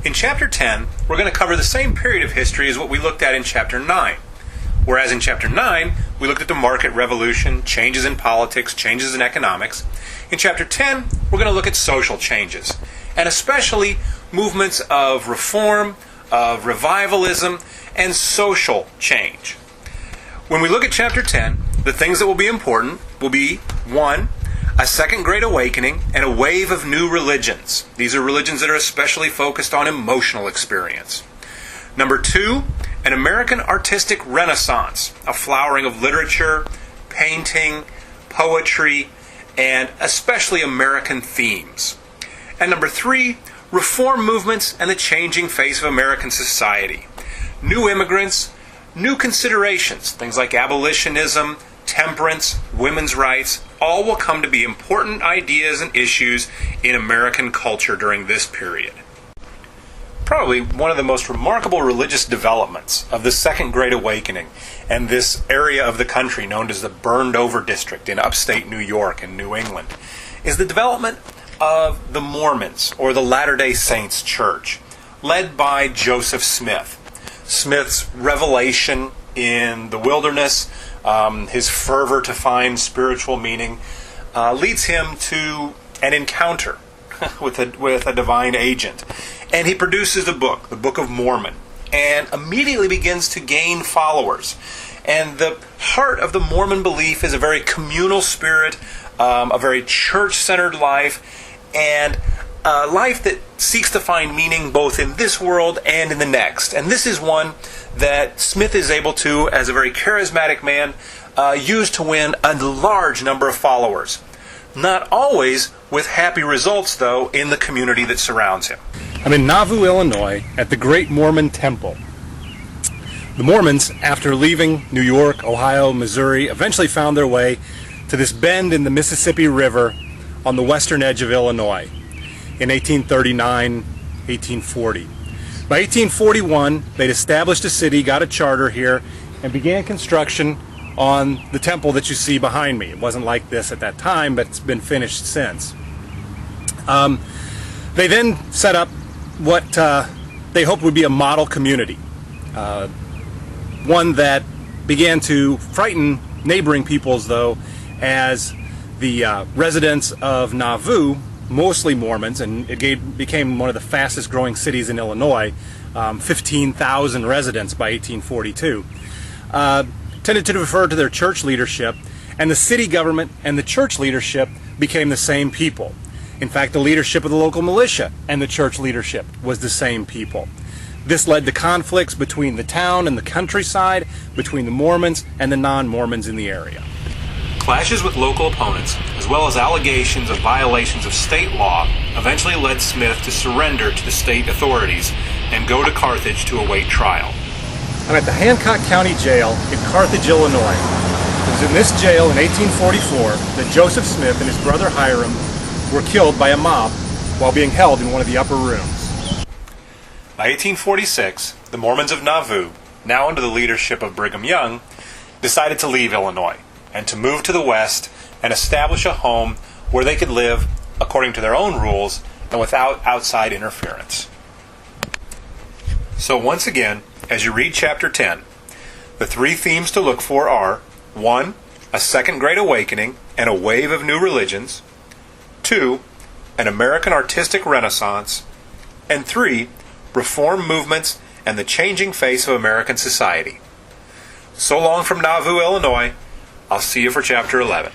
In Chapter 10, we're going to cover the same period of history as what we looked at in Chapter 9. Whereas in Chapter 9, we looked at the market revolution, changes in politics, changes in economics. In Chapter 10, we're going to look at social changes, and especially movements of reform, of revivalism, and social change. When we look at Chapter 10, the things that will be important will be 1. A second great awakening and a wave of new religions. These are religions that are especially focused on emotional experience. Number 2, an American artistic renaissance, a flowering of literature, painting, poetry, and especially American themes. And number 3, reform movements and the changing face of American society. New immigrants, new considerations, things like abolitionism, temperance, women's rights, all will come to be important ideas and issues in American culture during this period. Probably one of the most remarkable religious developments of the Second Great Awakening and this area of the country known as the Burned Over District in upstate New York and New England is the development of the Mormons, or the Latter-day Saints Church, led by Joseph Smith. Smith's revelation in the wilderness, his fervor to find spiritual meaning, leads him to an encounter with a divine agent. And he produces a book, the Book of Mormon, and immediately begins to gain followers. And the heart of the Mormon belief is a very communal spirit, a very church-centered life, and a life that seeks to find meaning both in this world and in the next. And this is one that Smith is able to, as a very charismatic man, use to win a large number of followers. Not always with happy results, though, in the community that surrounds him. I'm in Nauvoo, Illinois, at the Great Mormon Temple. The Mormons, after leaving New York, Ohio, Missouri, eventually found their way to this bend in the Mississippi River on the western edge of Illinois in 1839, 1840. By 1841, they'd established a city, got a charter here, and began construction on the temple that you see behind me. It wasn't like this at that time, but it's been finished since. They then set up what they hoped would be a model community, one that began to frighten neighboring peoples, though, as the residents of Nauvoo, mostly Mormons, and it became one of the fastest growing cities in Illinois, 15,000 residents by 1842, tended to defer to their church leadership, and the city government and the church leadership became the same people. In fact, the leadership of the local militia and the church leadership was the same people. This led to conflicts between the town and the countryside, between the Mormons and the non-Mormons in the area. Clashes with local opponents, as well as allegations of violations of state law, eventually led Smith to surrender to the state authorities and go to Carthage to await trial. I'm at the Hancock County Jail in Carthage, Illinois. It was in this jail in 1844 that Joseph Smith and his brother Hiram were killed by a mob while being held in one of the upper rooms. By 1846, the Mormons of Nauvoo, now under the leadership of Brigham Young, decided to leave Illinois and to move to the west and establish a home where they could live according to their own rules and without outside interference. So once again, as you read Chapter 10, the 3 themes to look for are 1. A second great awakening and a wave of new religions. 2. An American artistic renaissance. And 3. Reform movements and the changing face of American society. So long from Nauvoo, Illinois. I'll see you for Chapter 11.